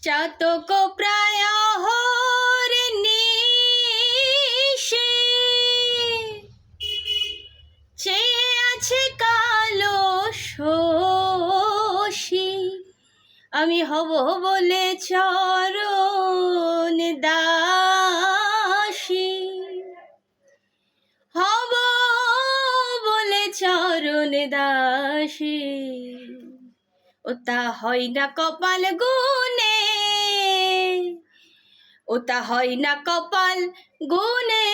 চাতক প্রায় নিশে চেয়ে আছে কালো শশী, আমি হব বলে চরণ দাসী, হব বলে চরণ দাসী। ওটা হয় না কপাল গুনে, ওটা হয় না কপাল গুনে,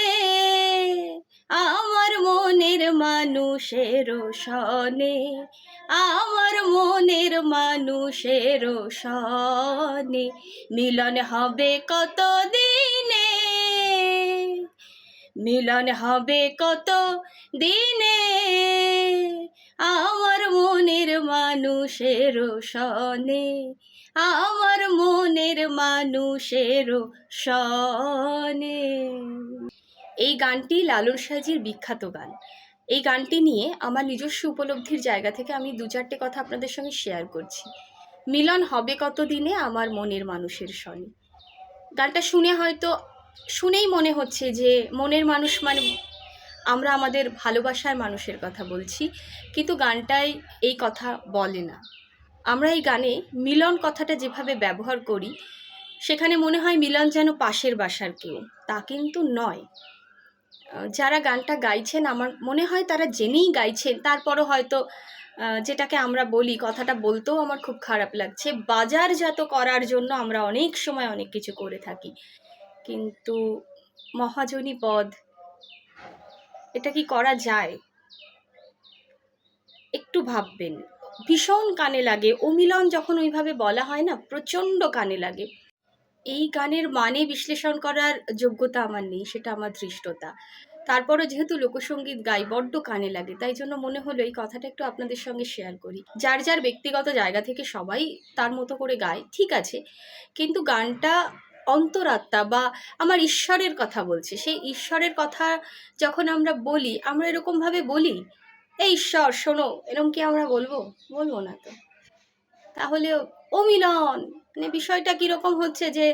আমার মনের মানুষের সনে, আমার মনের মানুষের সনে মিলন হবে কত দিনে, মিলন হবে কত দিনে, আমার মনের মানুষের সনে, আমার মনের মানুষের সনে। এই গানটি লালন সাঁইজির বিখ্যাত গান। এই গানটি নিয়ে আমার নিজস্ব উপলব্ধির জায়গা থেকে আমি দু চারটে কথা আপনাদের সঙ্গে শেয়ার করছি। মিলন হবে কত দিনে আমার মনের মানুষের সনে। গানটা শুনে হয়তো শুনেই মনে হচ্ছে যে মনের মানুষ মানে আমরা আমাদের ভালোবাসার মানুষের কথা বলছি, কিন্তু গানটায় এই কথা বলে না। আমরা এই গানে মিলন কথাটা যেভাবে ব্যবহার করি সেখানে মনে হয় মিলন যেন পাশের বাসার কেউ, তা কিন্তু নয়। যারা গানটা গাইছেন আমার মনে হয় তারা জেনেই গাইছেন, তারপরও হয়তো যেটাকে আমরা বলি, কথাটা বলতেও আমার খুব খারাপ লাগছে, বাজারজাত করার জন্য আমরা অনেক সময় অনেক কিছু করে থাকি, কিন্তু মহাজনী পদ এটা কি করা যায়? একটু ভাববেন। ভীষণ কানে লাগে অমিলন যখন ওইভাবে বলা হয় না, প্রচণ্ড কানে লাগে। এই গানের মানে বিশ্লেষণ করার যোগ্যতা আমার নেই, সেটা আমার ধৃষ্টতা। তারপরও যেহেতু লোকসঙ্গীত গাই বড্ড কানে লাগে, তাই জন্য মনে হলো এই কথাটা একটু আপনাদের সঙ্গে শেয়ার করি। যার যার ব্যক্তিগত জায়গা থেকে সবাই তার মতো করে গায়, ঠিক আছে, কিন্তু গানটা অন্তরাত্মা বা আমার ঈশ্বরের কথা বলছে। সেই ঈশ্বরের কথা যখন আমরা বলি, আমরা এরকমভাবে বলি, এই ঈশ্বর শোনো, এরকম কি আমরা বলবো? বলবো না তো। তাহলে অমিলন মানে বিষয়টা কীরকম হচ্ছে যে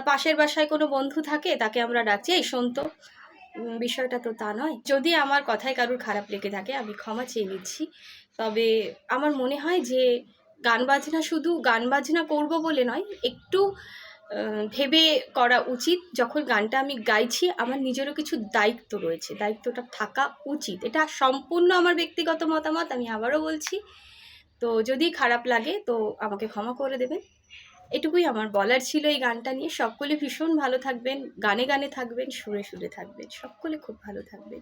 পাশের বাসায় কোনো বন্ধু থাকে, তাকে আমরা ডাকছি, এই শোন তো। বিষয়টা তো তা নয়। যদি আমার কথায় কারোর খারাপ লেগে থাকে আমি ক্ষমা চেয়ে নিচ্ছি। তবে আমার মনে হয় যে গান বাজনা শুধু গান বাজনা করব বলে নয়, একটু ভেবে করা উচিত। যখন গানটা আমি গাইছি আমার নিজেরও কিছু দায়িত্ব রয়েছে, দায়িত্বটা থাকা উচিত। এটা সম্পূর্ণ আমার ব্যক্তিগত মতামত, আমি আবারও বলছি। তো যদি খারাপ লাগে তো আমাকে ক্ষমা করে দেবেন। এটুকুই আমার বলার ছিল এই গানটা নিয়ে। সকলে ভীষণ ভালো থাকবেন, গানে গানে থাকবেন, সুরে সুরে থাকবেন, সকলে খুব ভালো থাকবেন।